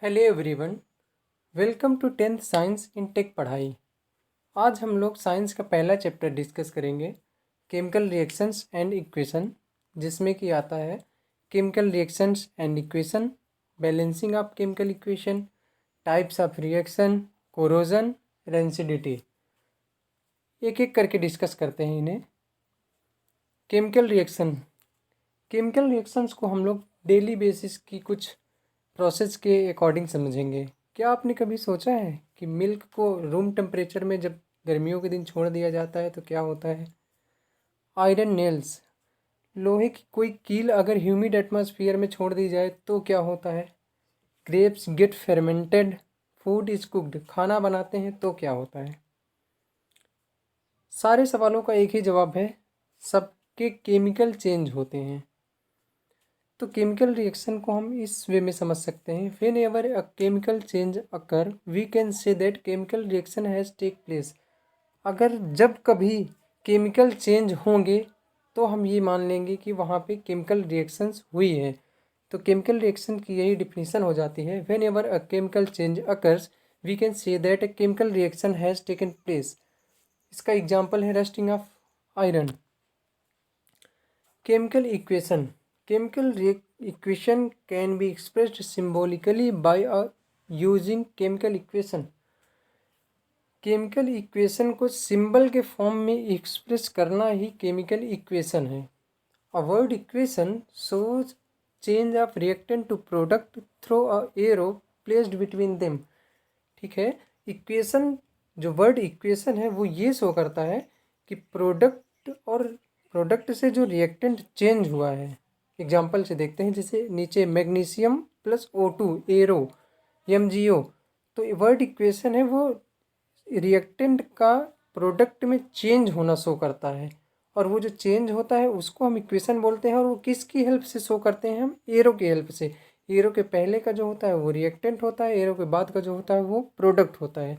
Hello everyone, welcome to 10th science in tech पढ़ाई। आज हम लोग साइंस का पहला चैप्टर डिस्कस करेंगे, केमिकल रिएक्शंस एंड इक्वेशन, जिसमें कि आता है chemical reactions and equation, balancing of chemical equation, types of reaction, corrosion, rancidity. एक एक करके डिस्कस करते हैं इन्हें। केमिकल रिएक्शंस को हम लोग डेली बेसिस की कुछ प्रोसेस के अकॉर्डिंग समझेंगे। क्या आपने कभी सोचा है कि मिल्क को रूम टेम्परेचर में जब गर्मियों के दिन छोड़ दिया जाता है तो क्या होता है? आयरन नेल्स, लोहे की कोई कील अगर ह्यूमिड एटमॉस्फेयर में छोड़ दी जाए तो क्या होता है? Grapes get fermented, food is cooked, खाना बनाते हैं तो क्या होता है? सारे सवालों का एक ही जवाब है, सबके केमिकल चेंज होते हैं। तो केमिकल रिएक्शन को हम इस वे में समझ सकते हैं, whenever a chemical change occur we can say that chemical reaction has take place. अगर जब कभी केमिकल चेंज होंगे तो हम ये मान लेंगे कि वहाँ पे केमिकल रिएक्शंस हुई है। तो केमिकल रिएक्शन की यही डिफिनीसन हो जाती है, whenever a chemical change occurs we can say that a chemical reaction has taken place. इसका एग्जाम्पल है rusting of iron. Chemical equation, equation can be expressed symbolically by using chemical equation। Chemical equation को symbol के form में express करना ही chemical equation है। A word equation shows change of reactant to product through a arrow placed between them. ठीक है, equation, जो word equation है वो ये शो करता है कि प्रोडक्ट और प्रोडक्ट से जो रिएक्टेंट चेंज हुआ है। एग्जाम्पल से देखते हैं, जैसे नीचे magnesium plus O2 arrow MgO। तो वर्ड इक्वेशन है वो रिएक्टेंट का प्रोडक्ट में चेंज होना शो करता है, और वो जो चेंज होता है उसको हम इक्वेशन बोलते हैं। और वो किसकी हेल्प से शो करते हैं? हम एरो की हेल्प से। एरो के पहले का जो होता है वो रिएक्टेंट होता है, एरो के बाद का जो होता है वो प्रोडक्ट होता है।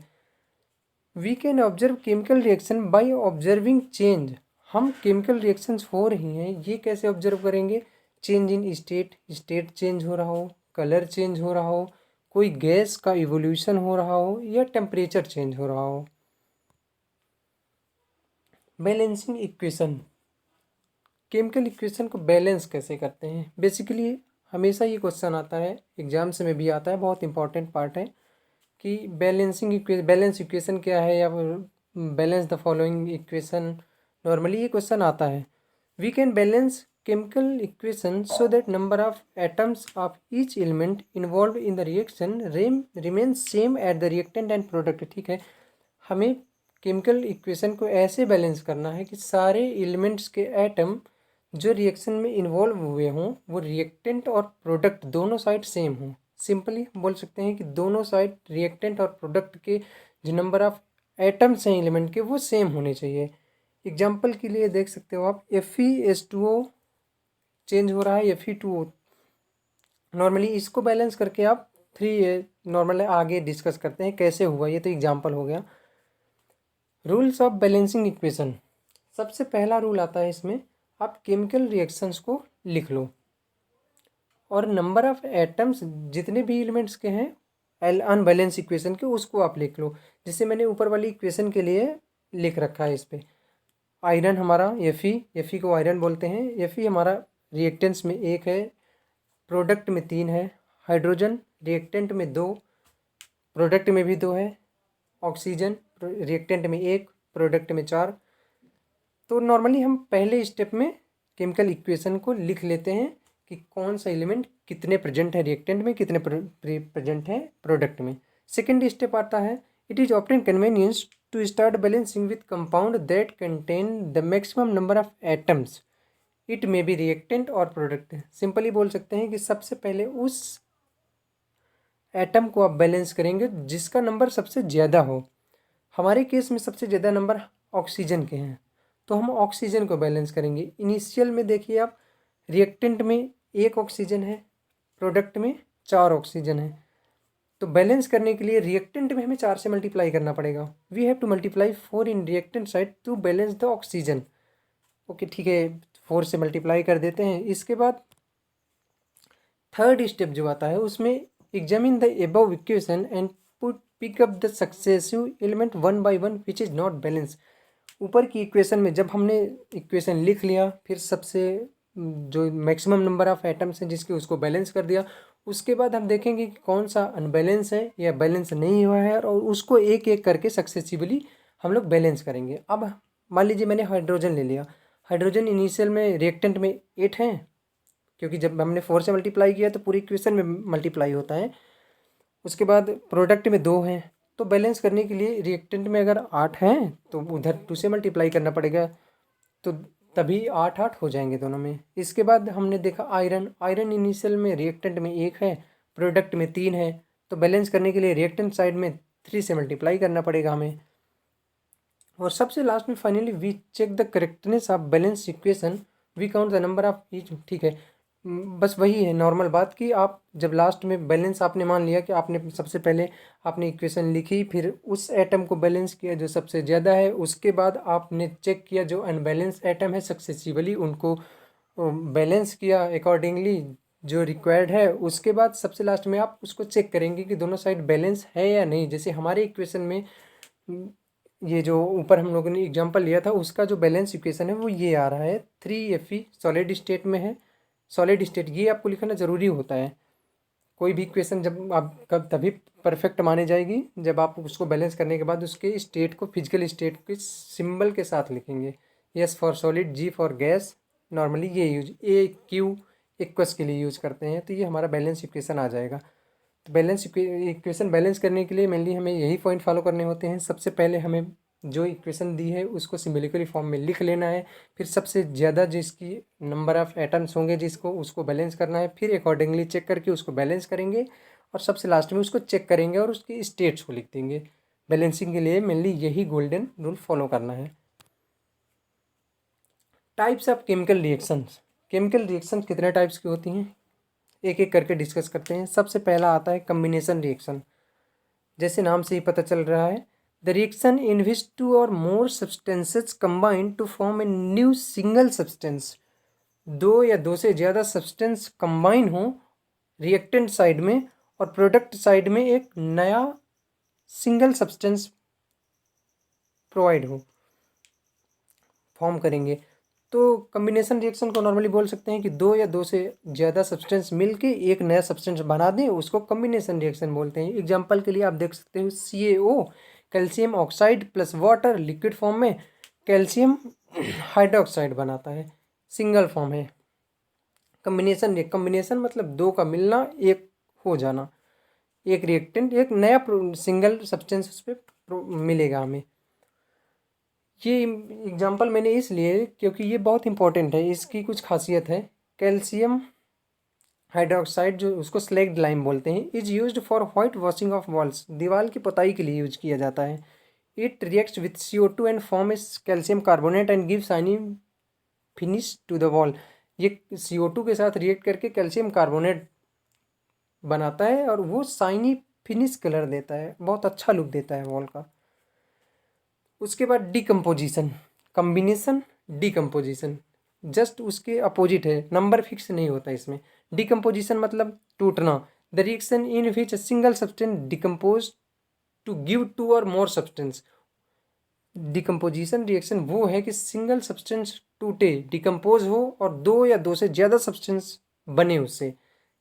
We can observe chemical reaction by observing change. हम केमिकल रिएक्शंस हो रही हैं, ये कैसे ऑब्जर्व करेंगे? Change in state, state change हो रहा हो, कलर चेंज हो रहा हो, कोई गैस का इवोल्यूशन हो रहा हो, या टेम्परेचर चेंज हो रहा हो। बैलेंसिंग इक्वेशन, केमिकल इक्वेशन को बैलेंस कैसे करते हैं? बेसिकली हमेशा ये क्वेश्चन आता है, एग्जाम्स में भी आता है, बहुत इंपॉर्टेंट पार्ट है कि बैलेंस इक्वेशन क्या है, या balance the following equation. Normally ये क्वेश्चन आता है। We can balance chemical equation so that number of atoms of each element involve in the reaction remain same at the reactant and product. ठीक है, हमें chemical equation को ऐसे balance करना है कि सारे एलिमेंट्स के एटम जो रिएक्शन में इन्वॉल्व हुए हों वो रिएक्टेंट और प्रोडक्ट दोनों साइड सेम हों। सिंपली बोल सकते हैं कि दोनों साइड रिएक्टेंट और प्रोडक्ट के जो नंबर ऑफ एटम्स हैं एलिमेंट के वो सेम होने चाहिए। एग्जाम्पल के लिए देख सकते हो आप, FeS2O चेंज हो रहा है Fe2O। नॉर्मली इसको बैलेंस करके आप 3 नॉर्मल आगे डिस्कस करते हैं कैसे हुआ, ये तो एग्जाम्पल हो गया। रूल्स ऑफ बैलेंसिंग इक्वेशन, सबसे पहला रूल आता है इसमें, आप केमिकल रिएक्शंस को लिख लो और नंबर ऑफ एटम्स जितने भी एलिमेंट्स के हैं अनबैलेंस इक्वेशन के उसको आप लिख लो। जिससे मैंने ऊपर वाली इक्वेशन के लिए लिख रखा है इस पर। आयरन हमारा Fe को आयरन बोलते हैं। Fe हमारा रिएक्टेंट्स में 1 है, प्रोडक्ट में 3 है। हाइड्रोजन रिएक्टेंट में 2, प्रोडक्ट में भी 2 है। ऑक्सीजन रिएक्टेंट में 1, प्रोडक्ट में 4। तो नॉर्मली हम पहले स्टेप में केमिकल इक्वेशन को लिख लेते हैं कि कौन सा एलिमेंट कितने प्रेजेंट है रिएक्टेंट में, कितने प्रेजेंट है प्रोडक्ट में। सेकेंड स्टेप आता है, it is often convenience to start balancing with compound that contain the maximum number of atoms, it may be reactant और प्रोडक्ट। सिंपली बोल सकते हैं कि सबसे पहले उस एटम को आप बैलेंस करेंगे जिसका नंबर सबसे ज़्यादा हो। हमारे केस में सबसे ज़्यादा नंबर ऑक्सीजन के हैं, तो हम ऑक्सीजन को बैलेंस करेंगे। इनिशियल में देखिए आप, रिएक्टेंट में 1 ऑक्सीजन है, प्रोडक्ट में 4 ऑक्सीजन है। तो बैलेंस करने के लिए रिएक्टेंट में हमें 4 से मल्टीप्लाई करना पड़ेगा। We have to multiply 4 in reactant side to balance the oxygen. Okay ठीक है, 4 से मल्टीप्लाई कर देते हैं। इसके बाद थर्ड स्टेप जो आता है उसमें examine the above equation and pick up the successive element one by one which is not balance. ऊपर की इक्वेशन में जब हमने इक्वेशन लिख लिया, फिर सबसे जो मैक्सिमम नंबर ऑफ एटम्स हैं जिसके उसको बैलेंस कर दिया, उसके बाद हम देखेंगे कि कौन सा अनबैलेंस है या बैलेंस नहीं हुआ है, और उसको एक एक करके सक्सेसिवली हम लोग बैलेंस करेंगे। अब मान लीजिए मैंने हाइड्रोजन ले लिया। हाइड्रोजन इनिशियल में रिएक्टेंट में 8 है, क्योंकि जब हमने 4 से मल्टीप्लाई किया तो पूरी इक्वेशन में मल्टीप्लाई होता है। उसके बाद प्रोडक्ट में 2 हैं, तो बैलेंस करने के लिए रिएक्टेंट में अगर 8 हैं तो उधर 2 से मल्टीप्लाई करना पड़ेगा, तो तभी 8 8 हो जाएंगे दोनों में। इसके बाद हमने देखा आयरन। आयरन इनिशियल में रिएक्टेंट में 1 है, प्रोडक्ट में 3 है, तो बैलेंस करने के लिए रिएक्टेंट साइड में 3 से मल्टीप्लाई करना पड़ेगा हमें। और सबसे लास्ट में finally we check the correctness of balance equation, we count the number of each. ठीक है, बस वही है नॉर्मल बात कि आप जब लास्ट में बैलेंस आपने मान लिया कि आपने सबसे पहले आपने इक्वेशन लिखी, फिर उस एटम को बैलेंस किया जो सबसे ज़्यादा है, उसके बाद आपने चेक किया जो अनबैलेंस एटम है सक्सेसिवली उनको बैलेंस किया अकॉर्डिंगली जो रिक्वायर्ड है। उसके बाद सबसे लास्ट में आप उसको चेक करेंगे कि दोनों साइड बैलेंस है या नहीं। जैसे हमारे इक्वेशन में ये जो ऊपर हम लोगों ने एग्जांपल लिया था उसका जो बैलेंस इक्वेशन है वो ये आ रहा है, 3Fe सॉलिड स्टेट में है। सॉलिड स्टेट ये आपको लिखना ज़रूरी होता है। कोई भी इक्वेशन जब आप कब तभी परफेक्ट मानी जाएगी जब आप उसको बैलेंस करने के बाद उसके स्टेट को फिजिकल स्टेट के सिंबल के साथ लिखेंगे। S for solid, G for gas, normally ये यूज AQ इक्वस के लिए यूज करते हैं, तो ये हमारा बैलेंस इक्वेशन आ जाएगा। तो बैलेंस इक्वेशन बैलेंस करने के लिए मेनली हमें यही पॉइंट फॉलो करने होते हैं। सबसे पहले हमें जो इक्वेशन दी है उसको सिम्बॉलिकली फॉर्म में लिख लेना है, फिर सबसे ज़्यादा जिसकी नंबर ऑफ एटम्स होंगे जिसको उसको बैलेंस करना है, फिर अकॉर्डिंगली चेक करके उसको बैलेंस करेंगे, और सबसे लास्ट में उसको चेक करेंगे और उसके स्टेट्स को लिख देंगे। बैलेंसिंग के लिए मेनली यही गोल्डन रूल फॉलो करना है। Types of chemical reactions. Chemical reaction कितने टाइप्स की होती हैं एक एक करके डिस्कस करते हैं। सबसे पहला आता है कम्बिनेशन रिएक्शन। जैसे नाम से ही पता चल रहा है, द रिएक्शन इन विच 2 और more substances combine to form a new single substance. 2 या 2 से ज़्यादा सब्सटेंस कंबाइन हो रिएक्टेंट साइड में और प्रोडक्ट साइड में एक नया सिंगल सब्सटेंस प्रोवाइड हो, फॉर्म करेंगे। तो कम्बिनेशन रिएक्शन को नॉर्मली बोल सकते हैं कि 2 या 2 से ज़्यादा सब्सटेंस मिलके एक नया सब्सटेंस बना दें, उसको कम्बिनेशन रिएक्शन बोलते हैं। एग्जांपल के लिए आप देख सकते हो CaO calcium oxide plus water liquid form में कैल्शियम हाइड्रोक्साइड बनाता है, सिंगल फॉर्म है। कम्बिनेशन मतलब 2 का मिलना, एक हो जाना, एक रिएक्टेंट एक नया सिंगल सब्सटेंस उस पर मिलेगा हमें। ये एग्जांपल मैंने इसलिए क्योंकि ये बहुत इंपॉर्टेंट है, इसकी कुछ खासियत है। कैल्शियम हाइड्रोक्साइड जो उसको स्लेक्ड लाइम बोलते हैं, is used for white washing of walls, दीवार की पुताई के लिए यूज किया जाता है। It reacts with CO2 and form is calcium carbonate and give shiny finish to the wall. ये CO2 के साथ रिएक्ट करके कैल्शियम कार्बोनेट बनाता है और वो शाइनी फिनिश कलर देता है, बहुत अच्छा लुक देता है वॉल का। उसके बाद डिकम्पोजिशन। कम्बिनेशन डिकम्पोजिशन जस्ट उसके अपोजिट है, नंबर फिक्स नहीं होता इसमें। डिकम्पोजिशन मतलब टूटना, the reaction in which a single substance decompose to give 2 और मोर सब्सटेंस। डिकम्पोजिशन रिएक्शन वो है कि सिंगल सब्सटेंस टूटे, डिकम्पोज हो और 2 या 2 से ज़्यादा सब्सटेंस बने उससे।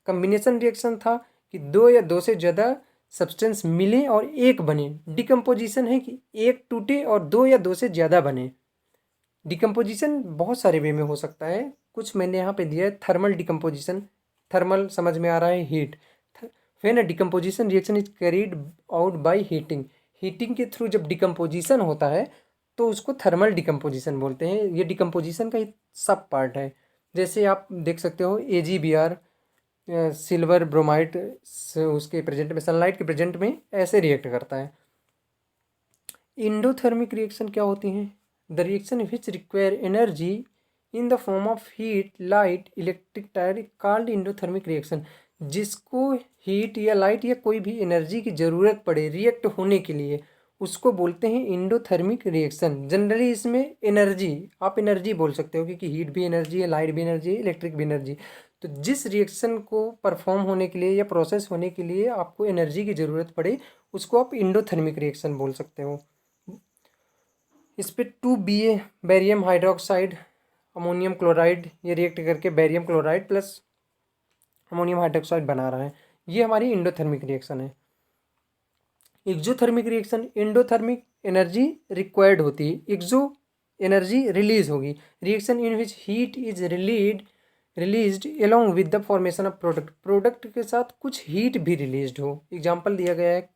कम्बिनेशन रिएक्शन था कि 2 या 2 से ज़्यादा सब्सटेंस मिले और एक बने। डिकम्पोजिशन है कि एक टूटे और 2 या 2 से ज़्यादा बने। डिकम्पोजिशन बहुत सारे वे में हो सकता है, कुछ मैंने यहाँ पे दिया है। थर्मल डिकम्पोजिशन, थर्मल समझ में आ रहा है heat. When a decomposition reaction is carried out by heating, heating के थ्रू जब डिकम्पोजिशन होता है तो उसको थर्मल डिकम्पोजिशन बोलते हैं। ये डिकम्पोजिशन का ही सब पार्ट है। जैसे आप देख सकते हो AgBr सिल्वर ब्रोमाइड उसके प्रेजेंट में, सनलाइट के प्रेजेंट में ऐसे रिएक्ट करता है। इंडोथर्मिक रिएक्शन क्या होती हैं? The reaction which require energy in the form of heat light electric tyre called endothermic reaction. जिसको हीट या लाइट या कोई भी एनर्जी की ज़रूरत पड़े रिएक्ट होने के लिए, उसको बोलते हैं इंडोथर्मिक रिएक्शन। जनरली इसमें एनर्जी, आप एनर्जी बोल सकते हो क्योंकि हीट भी एनर्जी है, लाइट भी एनर्जी है, इलेक्ट्रिक भी एनर्जी। तो जिस रिएक्शन को परफॉर्म होने के लिए या प्रोसेस होने के लिए आपको एनर्जी की ज़रूरत पड़े, उसको आप इंडोथर्मिक रिएक्शन बोल सकते हो। इस पे 2Ba barium hydroxide ammonium chloride ये रिएक्ट करके barium chloride plus ammonium hydroxide बना रहा है। ये हमारी इंडोथर्मिक रिएक्शन है। Exothermic reaction, endothermic energy required होती है, एक्सो एनर्जी रिलीज होगी। Reaction in which heat is released along with the formation of product, product के साथ कुछ हीट भी रिलीज्ड हो। एग्जाम्पल दिया गया है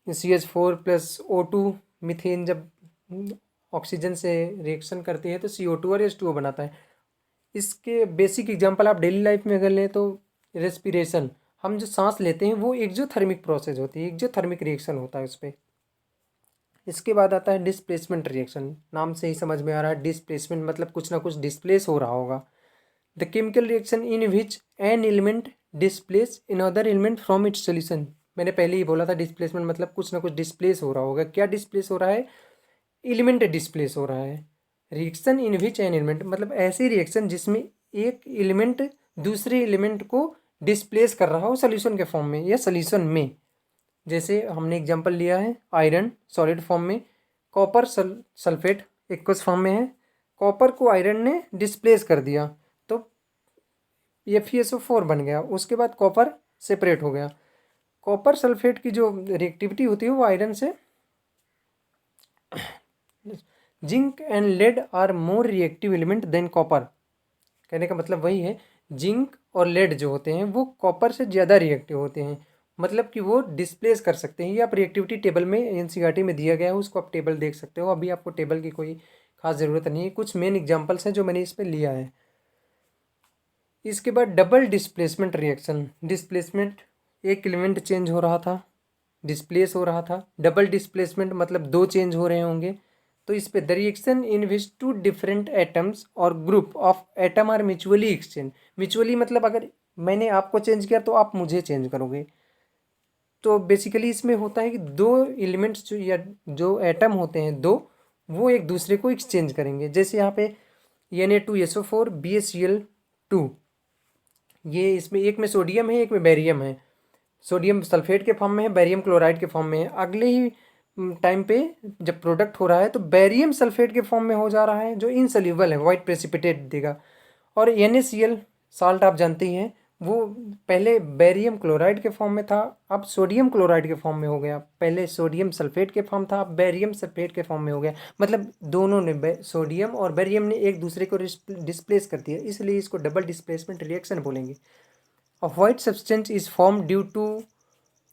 CH4 प्लस O2, मीथेन जब ऑक्सीजन से रिएक्शन करती है तो CO2 और H2O बनाता है। इसके बेसिक एग्जांपल आप डेली लाइफ में अगर लें तो रेस्पिरेशन, हम जो सांस लेते हैं वो एक्सोथर्मिक प्रोसेस होती है, एक्सोथर्मिक रिएक्शन होता है उस पर। इसके बाद आता है डिस्प्लेसमेंट रिएक्शन। नाम से ही समझ में आ रहा है डिस्प्लेसमेंट मतलब कुछ ना कुछ डिस्प्लेस हो रहा होगा। The chemical reaction in which an element displace in other element from its solution. मैंने पहले ही बोला था डिस्प्लेसमेंट मतलब कुछ ना कुछ डिस्प्लेस हो रहा होगा। क्या डिस्प्लेस हो रहा है? एलिमेंट डिस्प्लेस हो रहा है। Reaction in which an element मतलब ऐसी रिएक्शन जिसमें एक एलिमेंट दूसरे एलिमेंट को डिस्प्लेस कर रहा हो सोल्यूशन के फॉर्म में या सोल्यूशन में। जैसे हमने एग्जांपल लिया है आयरन सॉलिड फॉर्म में, कॉपर सल्फेट एक्वस फॉर्म में है, कॉपर को आयरन ने डिस्प्लेस कर दिया तो FeSO4 बन गया। उसके बाद कॉपर सेपरेट हो गया। कॉपर सल्फेट की जो रिएक्टिविटी होती है वो आयरन से, zinc and lead are more reactive element than copper. कहने का मतलब वही है, जिंक और लेड जो होते हैं वो कॉपर से ज़्यादा रिएक्टिव होते हैं, मतलब कि वो डिस्प्लेस कर सकते हैं। ये आप रिएक्टिविटी टेबल में NCERT में दिया गया है, उसको आप टेबल देख सकते हो। अभी आपको टेबल की कोई खास ज़रूरत नहीं है, कुछ मेन एग्जांपल्स हैं जो मैंने इस पर लिया है। इसके बाद डबल डिस्प्लेसमेंट रिएक्शन। डिस्प्लेसमेंट, एक एलिमेंट चेंज हो रहा था, डिस्प्लेस हो रहा था। डबल डिस्प्लेसमेंट मतलब दो चेंज हो रहे होंगे। तो इस पे the reaction in which two different atoms और group of atom are mutually exchange. Mutually मतलब अगर मैंने आपको चेंज किया तो आप मुझे चेंज करोगे। तो बेसिकली इसमें होता है कि दो एलिमेंट्स जो या जो एटम होते हैं दो, वो एक दूसरे को एक्सचेंज करेंगे। जैसे यहाँ पे Na2SO4 BaCl2, ये इसमें एक में सोडियम है एक में बैरियम है। सोडियम सल्फेट के फॉर्म में है, बैरियम क्लोराइड के फॉर्म में है। अगले ही टाइम पे जब प्रोडक्ट हो रहा है तो बैरियम सल्फेट के फॉर्म में हो जा रहा है जो इनसोल्यूबल है, वाइट प्रेसिपिटेट देगा। और NaCl साल्ट आप जानते ही हैं, वो पहले बैरियम क्लोराइड के फॉर्म में था, अब सोडियम क्लोराइड के फॉर्म में हो गया। पहले सोडियम सल्फेट के फॉर्म था, अब बैरियम सल्फेट के फॉर्म में हो गया। मतलब दोनों ने, सोडियम और बैरियम ने एक दूसरे को डिस्प्लेस कर दिया, इसलिए इसको डबल डिस्प्लेसमेंट रिएक्शन बोलेंगे। A white substance is form due to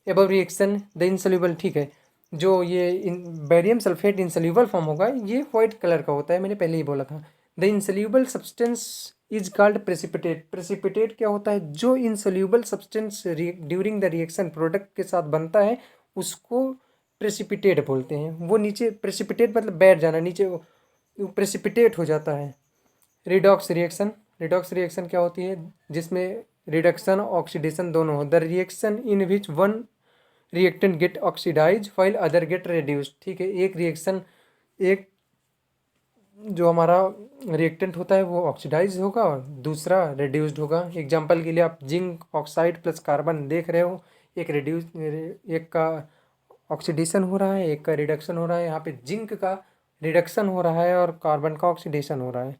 above reaction the insoluble. ठीक है, जो ये बैरियम सल्फेट इनसोल्यूबल फॉर्म होगा ये व्हाइट कलर का होता है, मैंने पहले ही बोला था। The insoluble substance is called precipitate. Precipitate क्या होता है? जो insoluble substance during the reaction product के साथ बनता है उसको प्रेसिपिटेट बोलते हैं। वो नीचे, प्रेसिपिटेट मतलब बैठ जाना, नीचे प्रेसिपिटेट हो जाता है। रिडॉक्स रिएक्शन, रिडॉक्स रिएक्शन क्या होती है? जिसमें रिडक्शन ऑक्सीडेशन दोनों हो। The reaction in which one reactant get oxidize while other get reduced. ठीक है, एक रिएक्शन, एक जो हमारा रिएक्टेंट होता है वो ऑक्सीडाइज होगा और दूसरा रिड्यूस्ड होगा। एग्जांपल के लिए आप जिंक ऑक्साइड प्लस कार्बन देख रहे हो, एक रिड्यूस, एक का ऑक्सीडेशन हो रहा है एक का रिडक्शन हो रहा है। यहाँ पे जिंक का रिडक्शन हो रहा है और कार्बन का ऑक्सीडेशन हो रहा है।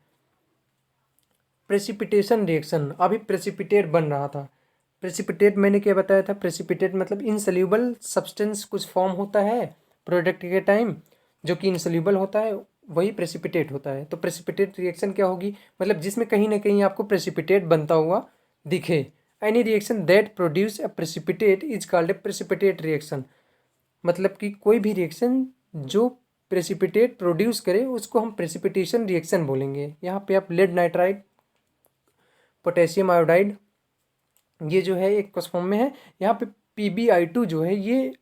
प्रेसिपिटेशन रिएक्शन, अभी प्रेसिपिटेट बन रहा था। प्रेसिपिटेट मैंने क्या बताया था? प्रेसिपिटेट मतलब इनसोल्यूबल सब्सटेंस कुछ फॉर्म होता है प्रोडक्ट के टाइम जो कि इनसोल्यूबल होता है, वही प्रेसिपिटेट होता है। तो प्रेसिपिटेट रिएक्शन क्या होगी? मतलब जिसमें कहीं ना कहीं आपको प्रेसिपिटेट बनता हुआ दिखे। Any reaction that produce a precipitate is called a precipitate reaction. मतलब कि कोई भी रिएक्शन जो प्रेसिपिटेट प्रोड्यूस करे उसको हम प्रेसिपिटेशन रिएक्शन बोलेंगे। यहाँ पे आप लेड नाइट्राइड, पोटेशियम आयोडाइड, ये जो है एक फॉर्म में है। यहाँ पे PbI2 जो है ये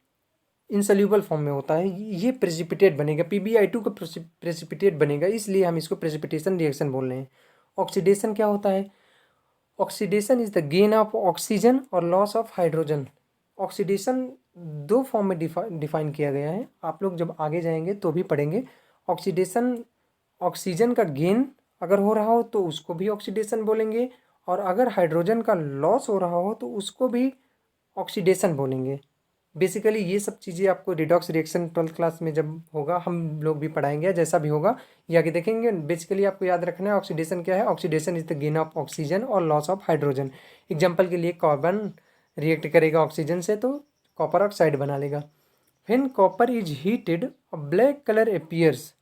इनसोल्यूबल फॉर्म में होता है, ये प्रेसिपिटेट बनेगा। PbI2 का प्रेसिपिटेट बनेगा, इसलिए हम इसको प्रेसिपिटेशन रिएक्शन बोल रहे हैं। ऑक्सीडेशन क्या होता है? Oxidation is the gain of oxygen और लॉस ऑफ हाइड्रोजन। ऑक्सीडेशन दो फॉर्म में डिफाइन किया गया है। आप लोग जब आगे जाएंगे तो भी पढ़ेंगे। ऑक्सीडेशन, ऑक्सीजन का गेन अगर हो रहा हो तो उसको भी ऑक्सीडेशन बोलेंगे, और अगर हाइड्रोजन का लॉस हो रहा हो तो उसको भी ऑक्सीडेशन बोलेंगे। बेसिकली ये सब चीज़ें आपको रिडॉक्स रिएक्शन 12th क्लास में जब होगा हम लोग भी पढ़ाएंगे, जैसा भी होगा ये आगे देखेंगे। बेसिकली आपको याद रखना है ऑक्सीडेशन क्या है। Oxidation is the gain of oxygen और लॉस ऑफ हाइड्रोजन। एग्जाम्पल के लिए कार्बन रिएक्ट करेगा ऑक्सीजन से तो कॉपर ऑक्साइड बना लेगा। When copper is heated a black colour appears.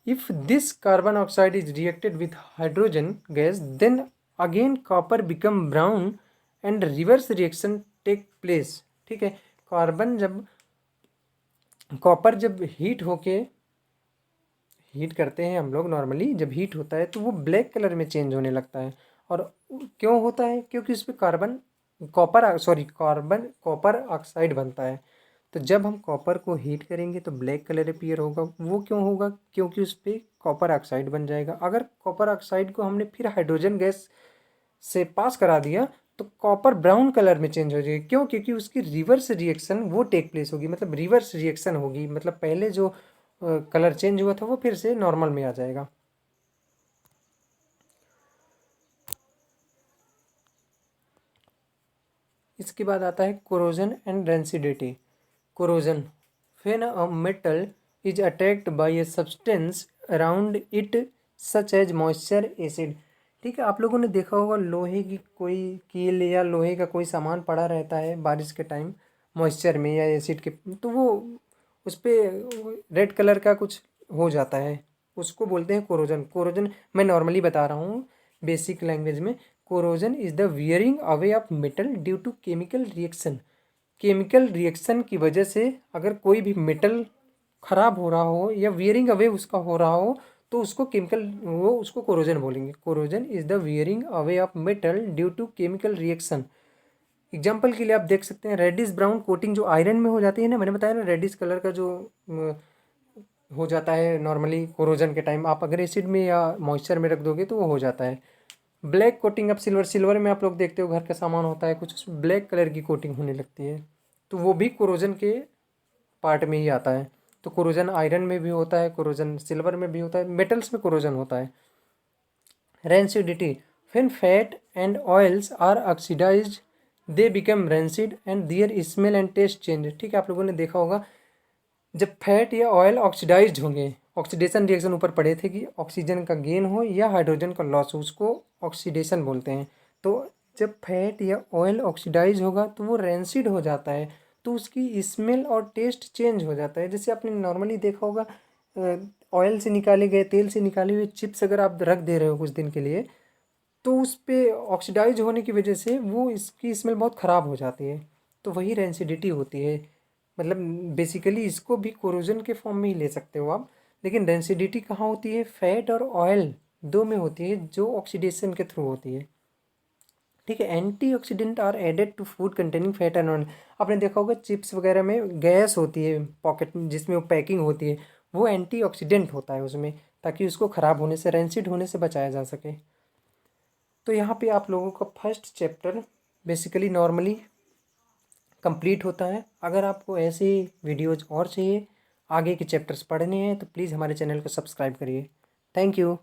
If this carbon oxide is reacted with hydrogen gas, then again copper become brown and reverse reaction take place। ठीक है, carbon जब copper जब heat करते हैं हम लोग, नॉर्मली जब heat होता है तो वो ब्लैक कलर में चेंज होने लगता है। और क्यों होता है? क्योंकि उस पर कॉपर ऑक्साइड बनता है। तो जब हम कॉपर को हीट करेंगे तो ब्लैक कलर अपीयर होगा। वो क्यों होगा? क्योंकि उस पर कॉपर ऑक्साइड बन जाएगा। अगर कॉपर ऑक्साइड को हमने फिर हाइड्रोजन गैस से पास करा दिया तो कॉपर ब्राउन कलर में चेंज हो जाएगी। क्यों? क्योंकि उसकी रिवर्स रिएक्शन वो टेक प्लेस होगी, मतलब रिवर्स रिएक्शन होगी, मतलब पहले जो कलर चेंज हुआ था वो फिर से नॉर्मल में आ जाएगा। इसके बाद आता है corrosion and rancidity. Corrosion, when a metal is attacked by a substance around it such as moisture, acid. ठीक है, आप लोगों ने देखा होगा लोहे की कोई कील या लोहे का कोई सामान पड़ा रहता है बारिश के टाइम मॉइस्चर में या एसिड के, तो वो उस पर रेड कलर का कुछ हो जाता है, उसको बोलते हैं कोरोजन। कोरोजन मैं नॉर्मली बता रहा हूँ बेसिक लैंग्वेज में। Corrosion is the wearing away of metal due to chemical reaction. Chemical reaction की वजह से अगर कोई भी मेटल खराब हो रहा हो या वियरिंग अवे उसका हो रहा हो तो उसको कोरोजन बोलेंगे। Corrosion is the wearing away of metal due to chemical reaction. Example के लिए आप देख सकते हैं रेडिश ब्राउन कोटिंग जो आयरन में हो जाती है ना, मैंने बताया ना रेडिश कलर का जो हो जाता है नॉर्मली कोरोजन के टाइम, आप अगर एसिड में या मॉइस्चर में रख दोगे तो वो हो जाता है। ब्लैक कोटिंग ऑफ सिल्वर में आप लोग देखते हो घर का सामान होता है कुछ, उसमें ब्लैक कलर की कोटिंग होने लगती है, तो वो भी कोरोजन के पार्ट में ही आता है। तो कोरोजन आयरन में भी होता है, कोरोजन सिल्वर में भी होता है, मेटल्स में कोरोजन होता है। Rancidity, when fat and oils are oxidized they become rancid and their smell and taste change. ठीक है, आप लोगों ने देखा होगा जब फैट या ऑयल ऑक्सीडाइज्ड होंगे, ऑक्सीडेशन रिएक्शन ऊपर पढ़े थे कि ऑक्सीजन का गेन हो या हाइड्रोजन का लॉस हो, उसको ऑक्सीडेशन बोलते हैं। तो जब फैट या ऑयल ऑक्सीडाइज होगा तो वो रेंसिड हो जाता है, तो उसकी स्मेल और टेस्ट चेंज हो जाता है। जैसे आपने नॉर्मली देखा होगा ऑयल से निकाले गए, तेल से निकाले हुए चिप्स अगर आप रख दे रहे हो कुछ दिन के लिए तो उस पर ऑक्सीडाइज होने की वजह से वो इसकी स्मेल बहुत ख़राब हो जाती है, तो वही रेंसिडिटी होती है। मतलब बेसिकली इसको भी कोरोजन के फॉर्म में ही ले सकते हो आप, लेकिन डेंसिडिटी कहाँ होती है? फैट और ऑयल दो में होती है जो ऑक्सीडेशन के थ्रू होती है। ठीक है, antioxidant are added to food containing fat and oil. आपने देखा होगा चिप्स वगैरह में गैस होती है पॉकेट में जिसमें वो पैकिंग होती है, वो एंटीऑक्सीडेंट होता है उसमें, ताकि उसको ख़राब होने से, रेंसिड होने से बचाया जा सके। तो यहाँ पे आप लोगों का first chapter basically normally complete होता है। अगर आपको ऐसे वीडियोज़ और चाहिए, आगे के चैप्टर्स पढ़ने हैं, तो प्लीज़ हमारे चैनल को सब्सक्राइब करिए। Thank you.